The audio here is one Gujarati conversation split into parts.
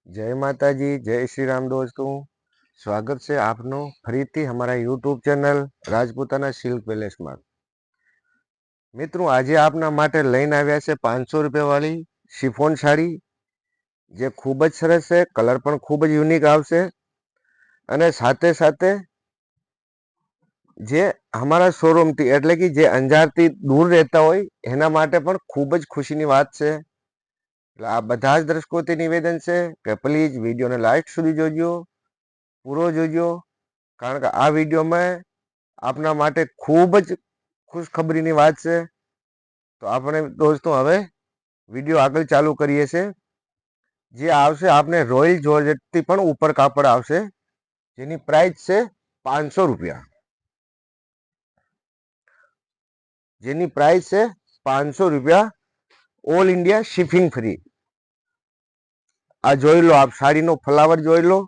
जय माता जी, जय श्री राम दोस्तों। स्वागत है आपनो फरीथी हमारा यूट्यूब चैनल રાજપૂતાના સિલ્ક પેલેસમાં। મિત્રો આજે આપના માટે લઈને આવ્યા છે 500 રૂપિયા વાળી શિફોન સાડી, જે ખૂબ જ સરસ છે, કલર પણ ખૂબ જ યુનિક આવશે અને સાથે સાથે જે અમારા શોરૂમથી એટલે કે જે અંજારથી દૂર રહેતા હોય એના માટે પણ ખૂબ જ ખુશીની વાત છે। એટલે આ બધા જ દર્શકોથી નિવેદન છે કે પ્લીઝ વિડીયોને લાસ્ટ સુધી જોજો, પૂરો જોજો, કારણ કે આ વિડીયોમાં આપના માટે ખૂબ જ ખુશખબરીની વાત છે। તો આપણે દોસ્તો હવે વિડીયો આગળ ચાલુ કરીએ છીએ। જે આવશે આપણે રોયલ જોર્જેટથી પણ ઉપર કાપડ આવશે, જેની પ્રાઇસ છે 500 રૂપિયા, જેની પ્રાઇસ છે 500 રૂપિયા, ઓલ ઇન્ડિયા શિપિંગ ફ્રી। આ જોઈ લો, આપ સાડીનો ફ્લાવર જોઈ લો,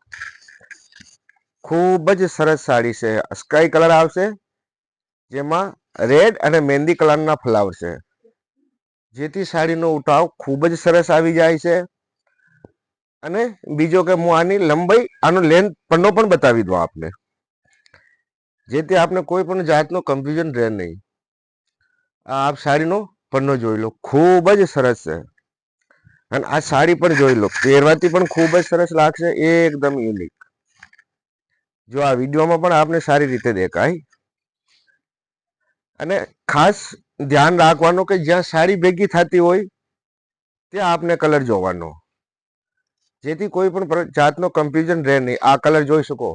ખૂબ જ સરસ સાડી છે। સ્કાય કલર આવશે, જેમાં રેડ અને મહેંદી કલરના ફ્લાવર છે, જેથી સાડીનો ઉઠાવ ખૂબ જ સરસ આવી જાય છે। અને બીજો કે હું આની લંબાઈ, આનો લેન્થ પન્નો પણ બતાવી દઉં આપને, જેથી આપને કોઈ પણ જાતનો કન્ફ્યુઝન રહે નહીં। આપ સાડીનો પન્નો જોઈ લો, ખૂબ જ સરસ છે। અને આ સાડી પણ જોઈ લો, પહેરવાથી પણ ખૂબ જ સરસ લાગશે, એકદમ યુનિક। જો આ વિડીયોમાં પણ આપને સારી રીતે દેખાય। અને ખાસ ધ્યાન રાખવાનું કે જ્યાં સાડી ભેગી થતી હોય ત્યાં આપને કલર જોવાનો, જેથી કોઈ પણ જાતનો કન્ફ્યુઝન રહે નહીં। આ કલર જોઈ શકો,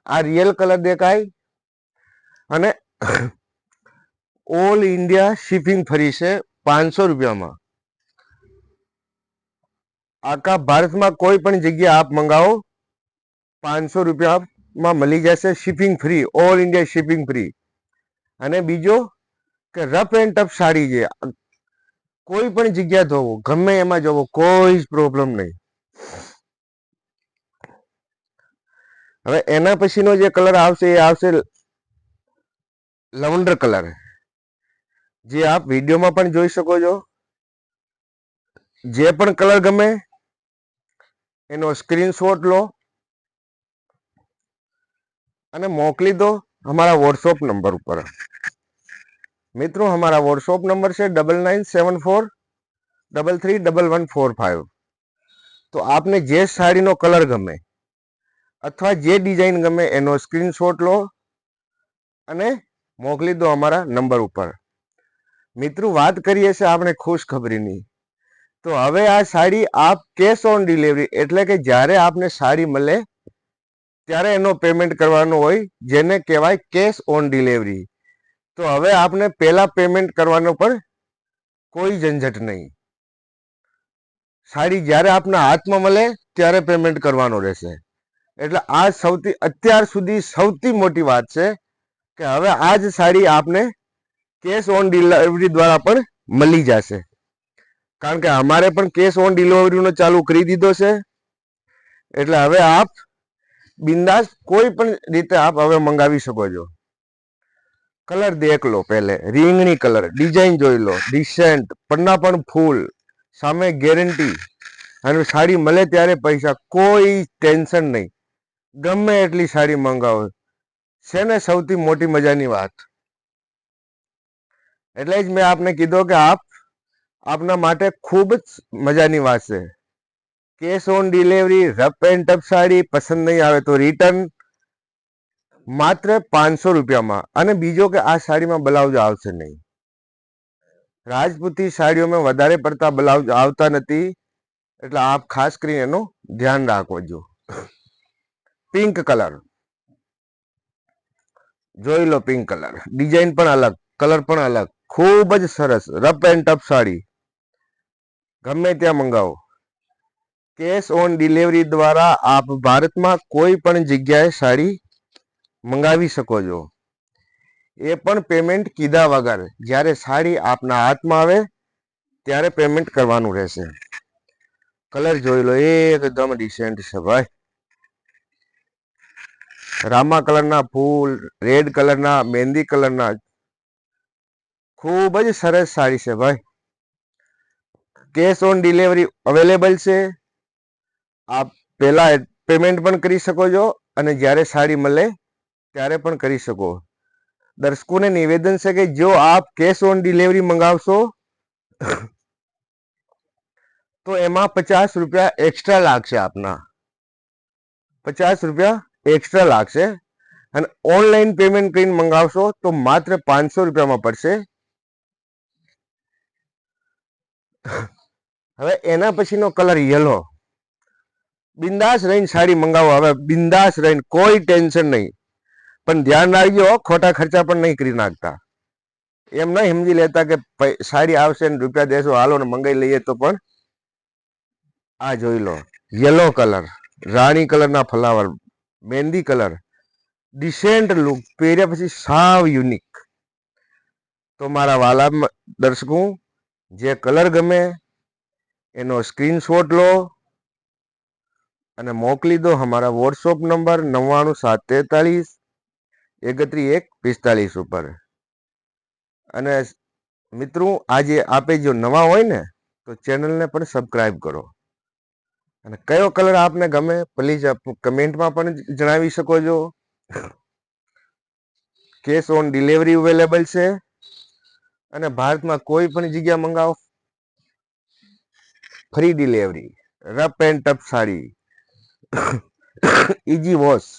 આ રિયલ કલર દેખાય અને ઓલ ઇન્ડિયા શિપિંગ ફ્રી છે 500 રૂપિયામાં। આખા ભારતમાં કોઈ પણ જગ્યા આપ મંગાવો 500 રૂપિયામાં મળી જશે, shipping free, all India shipping free. અને બીજો કે રફ એન્ડ ટફ સાડી છે, કોઈ પણ જગ્યા જોવો, ગમે એમાં જોવો, કોઈ જ પ્રોબ્લેમ નહીં। હવે એના પછીનો જે કલર આવશે એ આવશે લવંડર કલર, જે આપ વિડીયોમાં પણ જોઈ શકો છો। જે પણ કલર ગમે એનો સ્ક્રીનશોટ લો અને મોકલી દો हमारा व्हाट्सएप नंबर ઉપર। મિત્રો हमारा व्हाट्सएप नंबर છે 9974331145। તો આપને જે સાડીનો કલર ગમે અથવા જે ડિઝાઇન ગમે એનો સ્ક્રીનશોટ લો અને મોકલી દો અમારા નંબર ઉપર। મિત્રો વાત કરીએ છીએ આપણે ખુશખબરીની, તો હવે આ સાડી આપ કેશ ઓન ડિલિવરી, એટલે કે જ્યારે આપને સાડી મળે ત્યારે એનો પેમેન્ટ કરવાનો હોય, જેને કહેવાય કેશ ઓન ડિલિવરી। તો હવે આપને પહેલા પેમેન્ટ કરવાનો પણ કોઈ ઝંઝટ નહીં, સાડી જ્યારે આપના હાથમાં મળે ત્યારે પેમેન્ટ કરવાનો રહેશે। એટલે આ અત્યાર સુધી સૌથી મોટી વાત છે કે હવે આ જ સાડી આપને કેશ ઓન ડિલિવરી દ્વારા પણ મળી જશે, કારણ કે અમારે પણ કેશ ઓન ડિલિવરીનો ચાલુ કરી દીધો છે। એટલે હવે આપ બિંદાસ કોઈ પણ રીતે આપ હવે મંગાવી શકો છો। કલર દેખ લો, પહેલે રીંગણી કલર, ડિઝાઇન જોઈ લો, ડિસેન્ટ, પન્ના પણ ફૂલ, સામે ગેરંટી, અને સાડી મળે ત્યારે પૈસા, કોઈ ટેન્શન નહીં, ગમે એટલી સાડી મંગાવો છે ને। સૌથી મોટી મજાની વાત એટલે જ મેં આપને કીધો કે આપના માટે ખૂબ જ મજાની વાત છે, cash on delivery, rough and tough sari પસંદ નહીં આવે તો રિટર્ન, માત્ર 500 રૂપિયામાં। અને બીજો કે આ સાડીમાં બ્લાઉઝ આવશે નહીં, રાજપૂતી સાડીઓમાં વધારે પડતા બ્લાઉઝ આવતા નથી, એટલે આપ ખાસ કરીને એનું ધ્યાન રાખજો। પિંક કલર જોઈ લો, પિંક કલર, ડિઝાઇન પણ અલગ, કલર પણ અલગ, ખૂબ જ સરસ રફ એન્ડ ટફ સાડી, ગમે ત્યાં મંગાવો। કેશ ઓન ડિલિવરી દ્વારા આપ ભારતમાં કોઈ પણ જગ્યાએ સાડી મંગાવી શકો છો, એ પણ પેમેન્ટ કીધા વગર। જ્યારે સાડી આપના હાથમાં આવે ત્યારે પેમેન્ટ કરવાનું રહેશે। કલર જોઈ લો, એકદમ ડિસેન્ટ છે ભાઈ, રામા કલરના ફૂલ, રેડ કલરના, મહેંદી કલરના, ખૂબ જ સરસ સાડી છે ભાઈ। કેશ ઓન ડિલિવરી અવેલેબલ છે, આપ પહેલા પેમેન્ટ પણ કરી શકો છો અને જ્યારે સાડી મળે ત્યારે પણ કરી શકો. દર્શકોને નિવેદન છે કે જો આપ કેશ ઓન ડિલિવરી મંગાવશો તો એમાં 50 રૂપિયા એક્સ્ટ્રા લાગશે. આપના 50 રૂપિયા એક્સ્ટ્રા લાગશે. અને ઓનલાઈન પેમેન્ટ કરીને મંગાવશો તો માત્ર 500 રૂપિયામાં પડશે. હવે એના પછીનો કલર યલો. બિંદાસ રહીને સાડી મંગાવો. હવે બિંદાસ રહીને કોઈ ટેન્શન નહીં. પણ ધ્યાન રાખજો, ખોટા ખર્ચા પણ નહીં કરી નાખતા. એમ નહીં સમજી લેતા કે સાડી આવશે ને રૂપિયા દેશો હાલો ને મંગાવી લઈએ. તો પણ આ જોઈ લો, યલો કલર, રાણી કલરના ફ્લાવર, મહેંદી કલર, ડિસેન્ટ લુક, પહેર્યા પછી સાવ યુનિક. તો મારા વાલા દર્શકો, જે કલર ગમે એનો સ્ક્રીનશોટ લો અને મોકલી દો અમારા વોટ્સઅપ નંબર 9973313145 ઉપર. અને મિત્રો, આજે આપે જો નવા હોય ને તો ચેનલને પણ સબસ્ક્રાઇબ કરો. અને કયો કલર આપને ગમે પ્લીઝ કમેન્ટમાં પણ જણાવી શકો છો. કેશ ઓન ડિલિવરી અવેલેબલ છે. અને ભારતમાં કોઈ પણ જગ્યા મંગાવો, free delivery. Rough and tough sari, easy wash,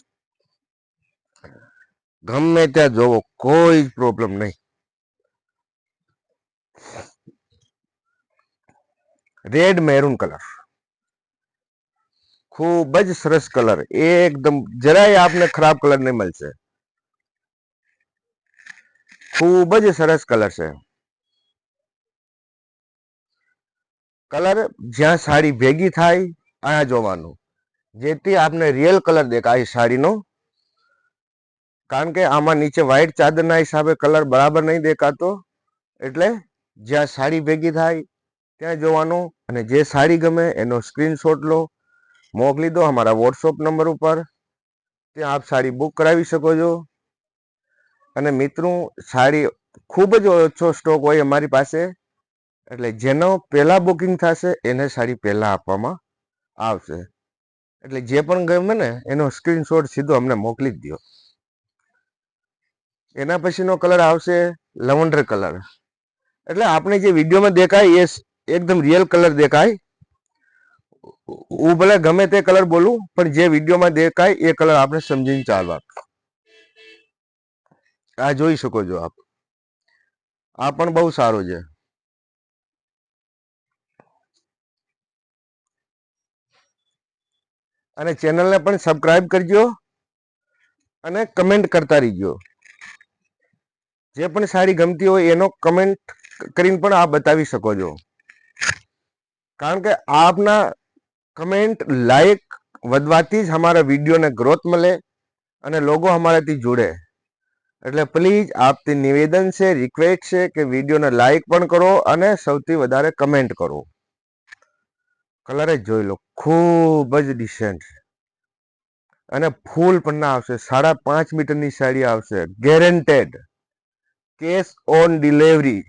ગમે ત્યાં જોવો, કોઈ પ્રોબ્લેમ નહીં. રેડ મેરૂન કલર, ખૂબ જ સરસ કલર. એકદમ જરાય આપને ખરાબ કલર નહીં મળશે. ખૂબ જ સરસ કલર છે. કલર જ્યાં સાડી ભેગી થાય અહીંયા જોવાનું, જેથી આપને રિયલ કલર દેખાય સાડીનો. કારણ કે આમાં નીચે વ્હાઈટ ચાદરના હિસાબે કલર બરાબર નહીં દેખાતો. એટલે જ્યાં સાડી ભેગી થાય ત્યાં જોવાનું. અને જે સાડી ગમે એનો સ્ક્રીનશોટ લો, મોકલી દો અમારા વોટ્સઅપ નંબર ઉપર. ત્યાં આપ સાડી બુક કરાવી શકો છો. અને મિત્રો, સાડી ખૂબ જ ઓછો સ્ટોક હોય અમારી પાસે. એટલે જેનો પહેલા બુકિંગ થશે એને સાડી પહેલા આપવામાં આવશે. એટલે જે પણ ગમે ને એનો સ્ક્રીનશોટ સીધો અમને મોકલી જ દો. એના પછીનો કલર આવશે લવંડર કલર. એટલે આપણે જે વિડીયોમાં દેખાય એ એકદમ રિયલ કલર દેખાય. હું ભલે ગમે તે કલર બોલું, પણ જે વિડીયોમાં દેખાય એ કલર આપણે સમજીને ચાલવા. આ જોઈ શકો છો આપ. આ પણ બહુ સારું છે. અને ચેનલને પણ સબસ્ક્રાઇબ કરજો અને કમેન્ટ કરતા રહીજો. જે પણ સાડી ગમતી હોય એનો કમેન્ટ કરીને પણ આપ બતાવી શકો છો. કારણ કે આપના કમેન્ટ લાઈક વધવાથી જ અમારા વિડીયોને ગ્રોથ મળે અને લોકો અમારાથી જોડે. એટલે પ્લીઝ આપથી નિવેદન છે, રિક્વેસ્ટ છે કે વિડીયોને લાઈક પણ કરો અને સૌથી વધારે કમેન્ટ કરો. કલર જ જોઈ લો, ખૂબ જ ડિસેન્ટ. અને ફૂલ પણ ના આવશે. 5.5 મીટરની સાડી આવશે, ગેરંટેડ. કેશ ઓન ડિલિવરી,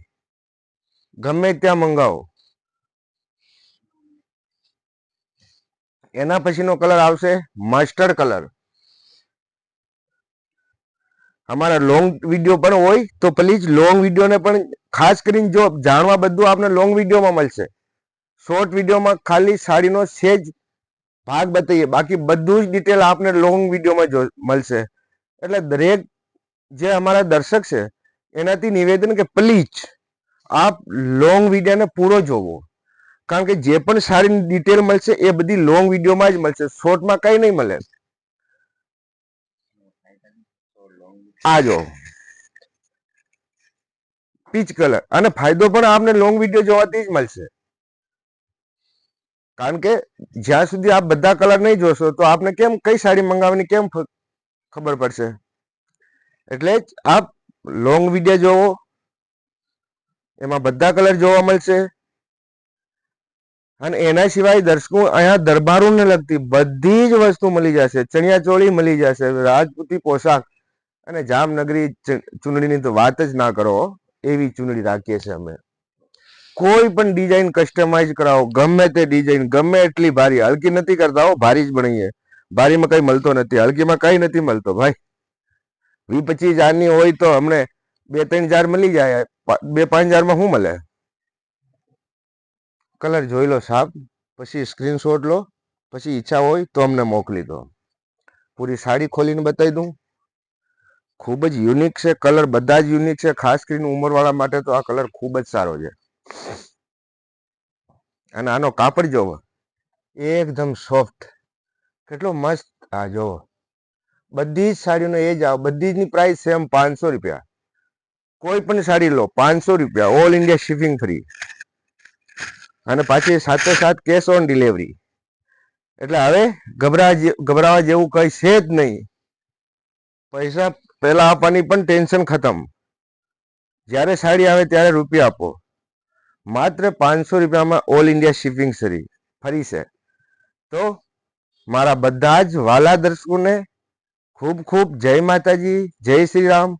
ગમે ત્યાં મંગાવો. એના પછીનો કલર આવશે મસ્ટર્ડ કલર. અમારા લોંગ વિડીયો પણ હોય તો પ્લીઝ લોંગ વિડીયોને પણ ખાસ કરીને જો જાણવા બધું આપને લોંગ વિડીયોમાં મળશે. શોર્ટ વિડીયોમાં ખાલી સાડીનો સેજ ભાગ બતાવીએ, બાકી બધું જ ડિટેલ આપને લોંગ વિડીયોમાં મળશે. એટલે દરેક જે અમારા દર્શક છે એનાથી નિવેદન કે પ્લીઝ આપ લોંગ વિડીયોને પૂરો જોવો. કારણ કે જે પણ સાડીની ડિટેલ મળશે એ બધી લોંગ વિડીયોમાં જ મળશે, શોર્ટમાં કઈ નહીં મળે. આ જો પીચ કલર. અને ફાયદો પણ આપને લોંગ વિડીયો જોવાથી જ મળશે. કારણ કે જ્યાં સુધી આપ બધા કલર નહીં જોશો તો આપને કેમ કઈ સાડી મંગાવવાની કેમ ખબર પડશે. એટલે જ આપ લોંગ વિડીયો જોવો, એમાં બધા કલર જોવા મળશે. અને એના સિવાય દર્શકો અહીંયા દરબારોને લગતી બધી જ વસ્તુ મળી જશે. ચણિયા ચોળી મળી જશે, રાજપૂતી પોશાક અને જામનગરી ચુંદડીની તો વાત જ ના કરો. એવી ચુંદડી રાખીએ છીએ અમે. કોઈ પણ ડિઝાઇન કસ્ટમાઇઝ કરાવો, ગમે તે ડિઝાઇન, ગમે એટલી ભારી, હલકી નથી કરતા હો, ભારી જ બનાવીએ. ભારીમાં કઈ મળતો નથી, હલકીમાં કઈ નથી મળતો ભાઈ. 20-25 હજારની હોય તો અમને 2-3 હજાર મળી જાય, 2-5 હજારમાં શું મળે? કલર જોઈ લો સાહેબ, પછી સ્ક્રીનશોટ લો, પછી ઈચ્છા હોય તો અમને મોકલી દો. પૂરી સાડી ખોલીને બતાવી દઉં. ખૂબ જ યુનિક છે કલર, બધા જ યુનિક છે. ખાસ કરીને ઉંમરવાળા માટે તો આ કલર ખૂબ જ સારો છે. અને આનો કાપડ જોવો, એકદમ સોફ્ટ, કેટલો મસ્ત. આ જોવો, બધી જ સાડીનો એ જ આવે, બધી જની પ્રાઇસ સેમ 500 રૂપિયા. કોઈ પણ સાડી લો 500 રૂપિયા, ઓલ ઇન્ડિયા શિપિંગ ફ્રી. અને પાછી સાથોસાથ કેશ ઓન ડિલિવરી. એટલે હવે ગભરાવા જેવું કઈ છે જ નહીં. પૈસા પહેલા આપવાની પણ ટેન્શન ખતમ. જ્યારે સાડી આવે ત્યારે રૂપિયા આપો. માત્ર 500 રૂપિયામાં ઓલ ઇન્ડિયા શિપિંગ ફરી છે. તો મારા બધા જ વાલા દર્શકોને ખૂબ ખૂબ જય માતાજી, જય શ્રી રામ.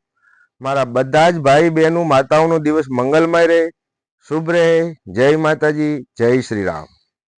મારા બધા જ ભાઈ બહેનો માતાઓનો દિવસ મંગલમય રહે, શુભ રહે. જય માતાજી, જય શ્રી રામ.